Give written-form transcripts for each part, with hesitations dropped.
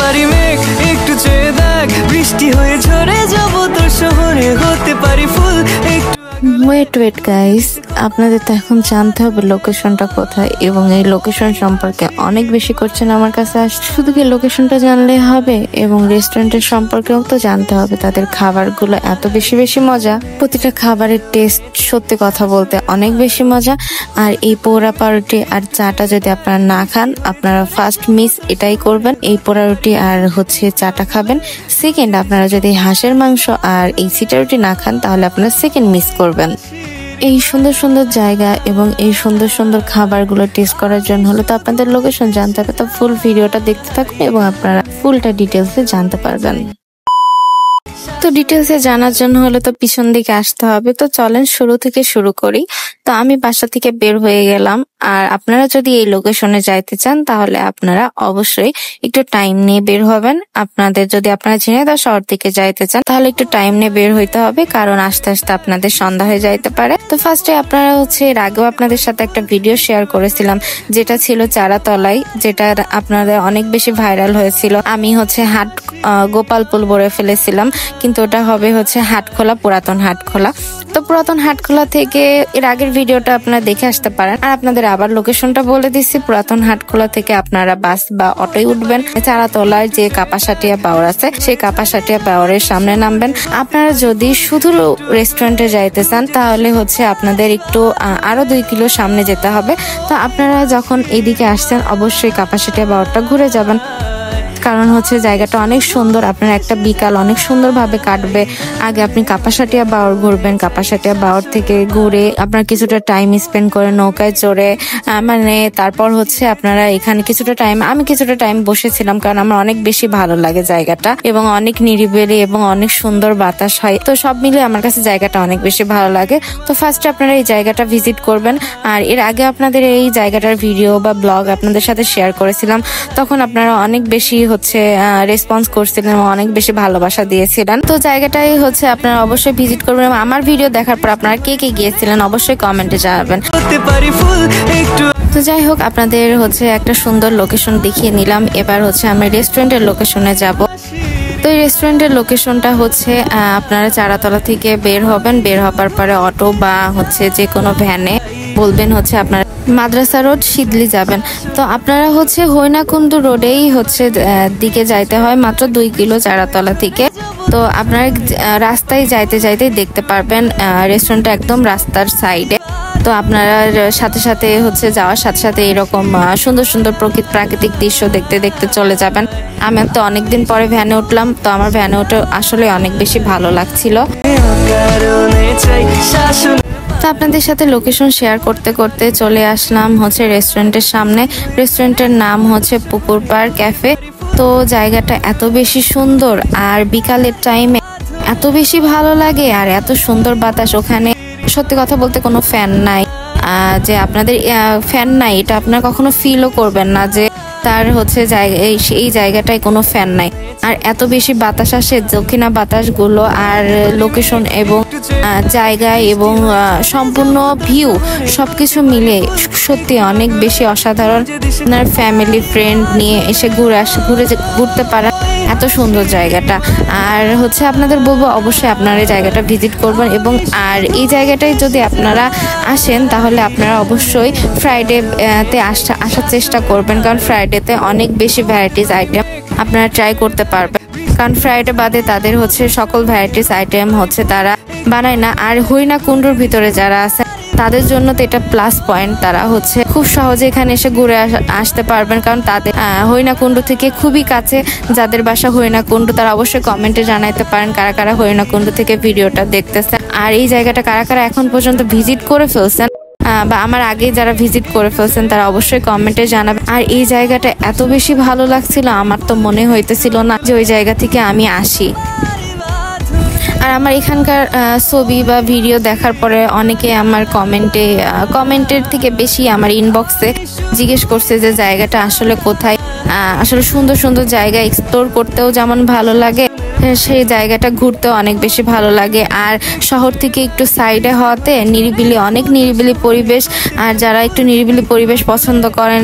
পারি মেঘ, একটু চেয়ে দেখ বৃষ্টি হয়ে ঝরে যাব তোর শহরে, হতে পারি ফুল একটু। ওয়েট গাইস, আপনাদের তো এখন জানতে হবে লোকেশনটা কোথায়, এবং এই লোকেশন সম্পর্কে অনেক বেশি কোশ্চেন আমার কাছে আসছে। শুধু কি লোকেশনটা জানলে হবে, এবং রেস্টুরেন্টের সম্পর্কেও তো জানতে হবে। তাদের খাবারগুলো এত বেশি মজা, প্রতিটা খাবারের টেস্ট সত্যি কথা বলতে অনেক বেশি মজা। আর এই পোড়া পাউরুটি আর চাটা যদি আপনারা না খান, আপনারা ফার্স্ট মিস এটাই করবেন, এই পোড়া রুটি আর চাটা খাবেন। সেকেন্ড, আপনারা যদি হাঁসের মাংস আর এই সিটা রুটি না খান, তাহলে আপনারা সেকেন্ড মিস করবেন। এই সুন্দর জায়গা এবং এই সুন্দর খাবারগুলো টেস্ট করার জন্য হলে তো আপনাদের লোকেশন জানতে হবে। তো ফুল ভিডিওটা দেখতে থাকুন এবং আপনারা ফুলটা ডিটেলসে জানতে পারবেন। তো ডিটেলসে জানার জন্য হলে তো পিছন দিকে আসতে হবে। তো চলেন শুরু থেকে শুরু করি। তো আমি বাসা থেকে বের হয়ে গেলাম, আর আপনারা যদি এই লোকেশনে যাইতে চান তাহলে আপনারা অবশ্যই একটু টাইম নিয়ে বের হবেন। যদি আপনারা ঝিনাইদহ শহর থেকে যাইতে চান তাহলে একটু টাইম নিয়ে বের হইতে হবে, কারণ আস্তে আস্তে আপনাদের সন্ধ্যা হয়ে যাইতে পারে। তো ফার্স্টে আপনারা এর আগেও আপনাদের সাথে একটা ভিডিও শেয়ার করেছিলাম, যেটা ছিল চারাতলায়, যেটা আপনাদের অনেক বেশি ভাইরাল হয়েছিল। আমি গোপালপুল বলে ফেলেছিলাম, কিন্তু ওটা হবে হাটখোলা, পুরাতন হাটখোলা। তো পুরাতন হাটখোলা থেকে এর আগের ভিডিওটা আপনারা দেখে আসতে পারেন। আর আপনাদের আবার লোকেশনটা বলে দিচ্ছি, পুরাতন হাটখোলা থেকে আপনারা বাস বা অটোয় উঠবেন। চারাতলায় যে কাপাসাটিয়া পাওয়ার আছে, সেই কাপাসাটিয়া পাওয়ারের সামনে নামবেন। আপনারা যদি শুধু রেস্টুরেন্টে যাইতে চান তাহলে আপনাদের একটু আরো 2 কিলো সামনে যেতে হবে। তো আপনারা যখন এদিকে আসছেন অবশ্যই কাপাসাটিয়া পাওয়ারটা ঘুরে যাবেন, কারণ জায়গাটা অনেক সুন্দর। আপনার একটা বিকাল অনেক সুন্দরভাবে কাটবে। আগে আপনি কাপাসাটিয়া বাওর ঘুরবেন, কাপাসাটিয়া বাওর থেকে ঘুরে আপনার কিছুটা টাইম স্পেন্ড করে নৌকায় চড়ে তারপর আপনারা এখানে আমি কিছুটা টাইম বসেছিলাম, কারণ আমার অনেক বেশি ভালো লাগে জায়গাটা, এবং অনেক নিরিবিলি এবং অনেক সুন্দর বাতাস হয়। তো সব মিলে আমার কাছে জায়গাটা অনেক বেশি ভালো লাগে। তো ফার্স্টে আপনারা এই জায়গাটা ভিজিট করবেন। আর এর আগে আপনাদের এই জায়গাটার ভিডিও বা ব্লগ আপনাদের সাথে শেয়ার করেছিলাম, তখন আপনারা অনেক বেশি রেসপন্স করছিলেন এবং অনেক বেশি ভালোবাসা দিয়েছিলেন। তো জায়গাটাই আপনারা অবশ্যই ভিজিট করবেন, এবং আমার ভিডিও দেখার পর আপনারা কে গিয়েছিলেন অবশ্যই কমেন্টে জানাবেন। তো যাই হোক, আপনাদের একটা সুন্দর লোকেশন দেখিয়ে নিলাম। এবার আমি রেস্টুরেন্টের লোকেশনে যাব। তো এই রেস্টুরেন্টের লোকেশনটা আপনারা চারাতলা থেকে বের হবেন। বের হবার পরে অটো বা যে কোনো ভ্যানে বলবেন আপনারা মাদ্রাসা রোড শিদলি যাবেন। তো আপনারা হইনাকুণ্ডু রোডেই দিকে যাইতে হয়, মাত্র 2 কিলো চারাতলা থেকে। তো আপনারা রাস্তায় যাইতে দেখতে পারবেন রেস্টুরেন্টটা একদম রাস্তার সাইডে। তো আপনারা সাথে যাওয়ার সাথে এরকম সুন্দর প্রাকৃতিক দৃশ্য দেখতে চলে যাবেন। আমি তো অনেকদিন পরে ভ্যানে উঠলাম, তো আমার ভ্যানে উঠে আসলে অনেক বেশি ভালো লাগছিল। তো আপনাদের সাথে লোকেশন শেয়ার করতে চলে আসলাম রেস্টুরেন্টের সামনে। রেস্টুরেন্টের নাম পুকুর পাড় ক্যাফে। তো জায়গাটা এত বেশি সুন্দর, আর বিকালের টাইমে এত বেশি ভালো লাগে, আর এত সুন্দর বাতাস। ওখানে সত্যি কথা বলতে কোনো ফ্যান নাই, যে আপনাদের ফ্যান নাই এটা আপনারা কখনো ফিলও করবেন না, যে তার এই জায়গাটায় কোনো ফ্যান নাই। আর এত বেশি বাতাস আসে, দক্ষিণা বাতাসগুলো আর লোকেশন এবং জায়গায় এবং সম্পূর্ণ ভিউ সবকিছু মিলে সত্যি অনেক বেশি অসাধারণ। আপনার ফ্যামিলি ফ্রেন্ড নিয়ে এসে ঘুরতে পারেন, এত সুন্দর জায়গাটা। আর আপনাদের বলবো অবশ্যই আপনারা এই জায়গাটা ভিজিট করবেন। এবং আর এই জায়গাটায় যদি আপনারা আসেন তাহলে আপনারা অবশ্যই ফ্রাইডেতে আসার চেষ্টা করবেন, কারণ ফ্রাইডেতে অনেক বেশি ভ্যারাইটিস আইটেম আপনারা ট্রাই করতে পারবেন। কারণ ফ্রাইডে বাদে তাদের সকল ভ্যারাইটিস আইটেম তারা বানায় না। আর হইনাকুণ্ডুর ভিতরে যারা আছে তাদের জন্য তো এটা প্লাস পয়েন্ট, তারা খুব সহজে এখানে এসে ঘুরে আসতে পারবেন, কারণ তাদের হইনাকুণ্ডু থেকে খুবই কাছে। যাদের বাসা হইনাকুণ্ডু তারা অবশ্যই কমেন্টে জানাইতে পারেন কারা হইনাকুণ্ডু থেকে ভিডিওটা দেখতেছেন, আর এই জায়গাটা কারা এখন পর্যন্ত ভিজিট করে ফেলছেন, বা আমার আগে যারা ভিজিট করে ফেলছেন তারা অবশ্যই কমেন্টে জানাবেন। আর এই জায়গাটা এত বেশি ভালো লাগছিল, আমার তো মনে হইতেছিল না যে ওই জায়গা থেকে আমি আসি। আর আমার এখানকার ছবি বা ভিডিও দেখার পরে অনেকে আমার কমেন্টের থেকে বেশি আমার ইনবক্সে জিজ্ঞেস করছে যে জায়গাটা আসলে কোথায়। আসলে সুন্দর জায়গা এক্সপ্লোর করতেও যেমন ভালো লাগে, সেই জায়গাটা ঘুরতেও অনেক বেশি ভালো লাগে। আর শহর থেকে একটু সাইডে হওয়াতে অনেক নিরিবিলি পরিবেশ। আর যারা একটু নিরিবিলি পরিবেশ পছন্দ করেন,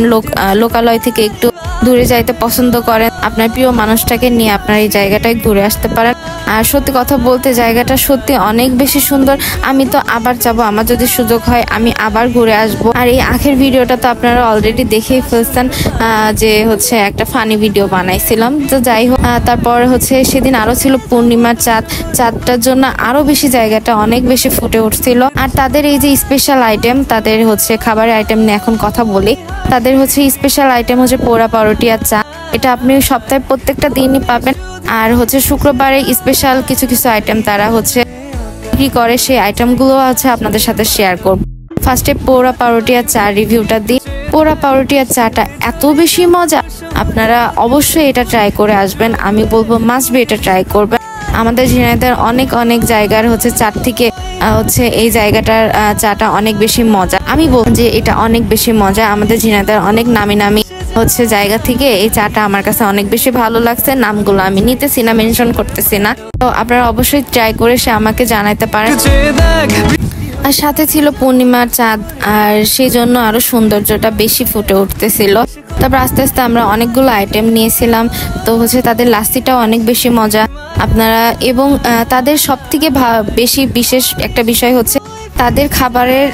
লোকালয় থেকে একটু দূরে যাইতে পছন্দ করেন, আপনার প্রিয় মানুষটাকে নিয়ে আপনার এই জায়গাটায় ঘুরে আসতে পারেন। আর সত্যি কথা বলতে জায়গাটা সত্যি অনেক বেশি সুন্দর। আমি তো আবার যাব, আমার যদি সুযোগ হয় আমি আবার ঘুরে আসব। আর এই আখের ভিডিওটা তো আপনারা অলরেডি দেখেই ফেলছেন, যে হচ্ছে একটা ফানি ভিডিও বানাইছিলাম। তো যাই হোক, তারপর হচ্ছে সেদিন আরো ছিল পূর্ণিমার চাঁদ। চাঁদটার জন্য আরো বেশি জায়গাটা অনেক বেশি ফুটে উঠছিল। আর তাদের এই যে স্পেশাল আইটেম, তাদের হচ্ছে খাবারের আইটেম নিয়ে এখন কথা বলি। তাদের হচ্ছে স্পেশাল আইটেম হচ্ছে পোড়া পাউরুটি আর চা। এটা আপনি সপ্তাহে প্রত্যেকটা দিনই পাবেন। আর হচ্ছে শুক্রবারে স্পেশাল কিছু কিছু আইটেম তারা হচ্ছে বিক্রি করে, সেই আইটেমগুলো আছে আপনাদের সাথে শেয়ার করব। ফার্স্টে পোড়া পাউরুটি আর চা রিভিউটা দিই। পোড়া পাউরুটি আর চাটা এত বেশি মজা, আপনারা অবশ্যই এটা ট্রাই করে আসবেন। আমি বলবো মাস্ট বি এটা ট্রাই করবেন। আমাদের ঝিনাইদহের অনেক অনেক জায়গার হচ্ছে চাট থেকে হচ্ছে এই জায়গাটার চাটা অনেক বেশি মজা। আমি বলবো যে এটা অনেক বেশি মজা। আমাদের ঝিনাইদহের অনেক নামি নামি হচ্ছে জায়গা থেকে এই চাটা আমার কাছে অনেক বেশি ভালো লাগছে। নামগুলো আমি নিতেছি না, মেনশন করতেছি না। তো আপনারা অবশ্যই ট্রাই করে সে আমাকে জানাতে পারেন। আর সাথে ছিল পূর্ণিমার চাঁদ, আর সেই জন্য আরো সৌন্দর্যটা বেশি ফুটে উঠতেছিল। তারপর আস্তে আস্তে আমরা অনেকগুলো আইটেম নিয়েছিলাম। তো হচ্ছে তাদের লাস্তিটাও অনেক বেশি মজা আপনারা, এবং তাদের সব থেকে বেশি বিশেষ একটা বিষয় হচ্ছে তাদের খাবারের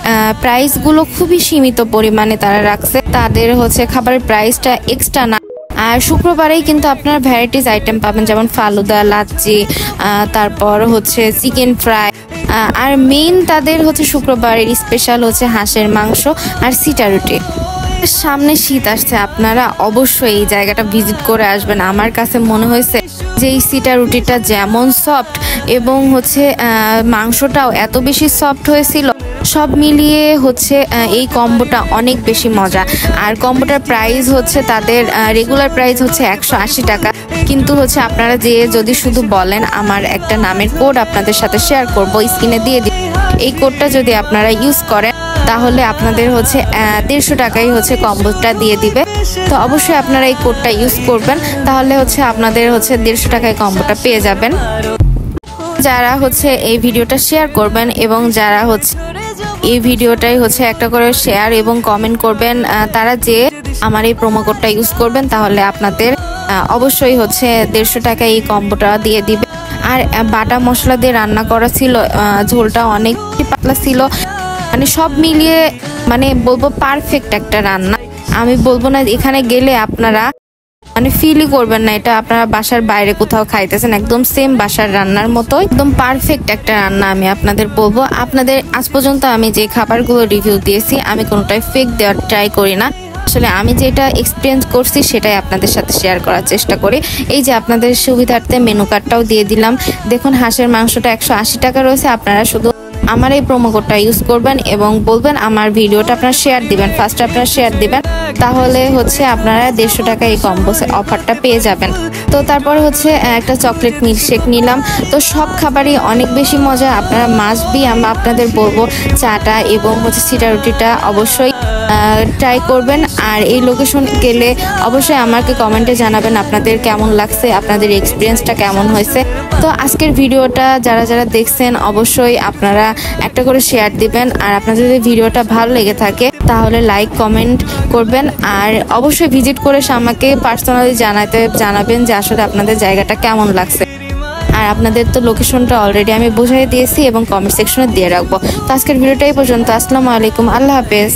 প্রাইসগুলো খুবই সীমিত পরিমাণে তারা রাখছে। তাদের হচ্ছে খাবারের প্রাইসটা এক্সট্রা না। আর শুক্রবারেই কিন্তু আপনারা ভ্যারাইটিস আইটেম পাবেন, যেমন ফালুদা, লাচ্ছি, তারপর হচ্ছে চিকেন ফ্রাই। আর মেইন তাদের হচ্ছে শুক্রবারের স্পেশাল হচ্ছে হাঁসের মাংস আর সিটা রুটি। সামনে শীত আসছে, আপনারা অবশ্যই এই জায়গাটা ভিজিট করে আসবেন। আমার কাছে মনে হয়েছে যে এই সিটা রুটিটা যেমন সফট এবং হচ্ছে মাংসটাও এত বেশি সফট হয়েছিল, সব মিলিয়ে হচ্ছে এই কম্বোটা অনেক বেশি মজা। আর কম্বোটার প্রাইস হচ্ছে তাদের রেগুলার প্রাইস হচ্ছে 180 টাকা। কিন্তু হচ্ছে আপনারা যদি শুধু বলেন আমার একটা নামের কোড আপনাদের সাথে শেয়ার করব, স্ক্রিনে দিয়ে দিই। এই কোডটা যদি আপনারা ইউজ করেন তাহলে আপনাদের হচ্ছে 150 টাকাই হচ্ছে কম্বোটা দিয়ে দিবে। তো অবশ্যই আপনারা এই কোডটা ইউজ করবেন, তাহলে হচ্ছে আপনাদের হচ্ছে 150 টাকায় কম্বোটা পেয়ে যাবেন। যারা হচ্ছে এই ভিডিওটা শেয়ার করবেন এবং যারা হচ্ছে এই ভিডিওটাই হচ্ছে একটা করে শেয়ার এবং কমেন্ট করবেন, তারা যে আমার এই প্রোমো কোডটা ইউজ করবেন, তাহলে আপনাদের অবশ্যই হচ্ছে 150 টাকায় এই কম্বোটা দিয়ে দিবে। আর বাটা মশলা দিয়ে রান্না করা ছিল, ঝোলটা অনেক পাতলা ছিল, মানে সব মিলিয়ে মানে বলবো পারফেক্ট একটা রান্না। আমি বলবো না এখানে গেলে আপনারা মানে ফিলই করবেন না এটা আপনারা বাসার বাইরে কোথাও খাইতেছেন, একদম সেম বাসার রান্নার মতো একদম পারফেক্ট একটা রান্না। আমি আপনাদের বলবো, আপনাদের আজ পর্যন্ত আমি যে খাবারগুলো রিভিউ দিয়েছি আমি কোনোটাই ফেক দেওয়ার ট্রাই করি না। আসলে আমি যেটা এক্সপিরিয়েন্স করছি সেটাই আপনাদের সাথে শেয়ার করার চেষ্টা করি। এই যে আপনাদের সুবিধার্থে মেনু কার্ডটাও দিয়ে দিলাম। দেখুন হাঁসের মাংসটা 180 টাকা রয়েছে। আপনারা শুধু আমার এই প্রোমো কোডটা ইউজ করবেন এবং বলবেন আমার ভিডিওটা আপনারা শেয়ার দিবেন, ফার্স্টে আপনারা শেয়ার দিবেন, তাহলে হচ্ছে আপনারা 150 টাকা এই কম্বো অফারটা পেয়ে যাবেন। তো তারপর হচ্ছে একটা চকলেট মিল্কশেক নিলাম। তো সব খাবারই অনেক বেশি মজা, আপনারা মাস্ট বি আমি আপনাদের বলবো চাটা এবং হচ্ছে সিটা রুটিটা অবশ্যই ট্রাই করবেন। আর এই লোকেশন গেলে অবশ্যই আমাকে কমেন্টে জানাবেন আপনাদের কেমন লাগছে, আপনাদের এক্সপিরিয়েন্সটা কেমন হয়েছে। তো আজকের ভিডিওটা যারা যারা দেখছেন অবশ্যই আপনারা একটা করে শেয়ার দিবেন। আর আপনাদের যদি ভিডিওটা ভালো লেগে থাকে তাহলে লাইক কমেন্ট করবেন। আর অবশ্যই ভিজিট করে আমাকে পার্সোনালি জানাবেন যে আসলে আপনাদের জায়গাটা কেমন লাগছে। আর আপনাদের তো লোকেশনটা অলরেডি আমি বুঝিয়ে দিয়েছি এবং কমেন্ট সেকশনে দিয়ে রাখবো। তো আজকের ভিডিওটা এই পর্যন্ত। আসসালামু আলাইকুম, আল্লাহ হাফেজ।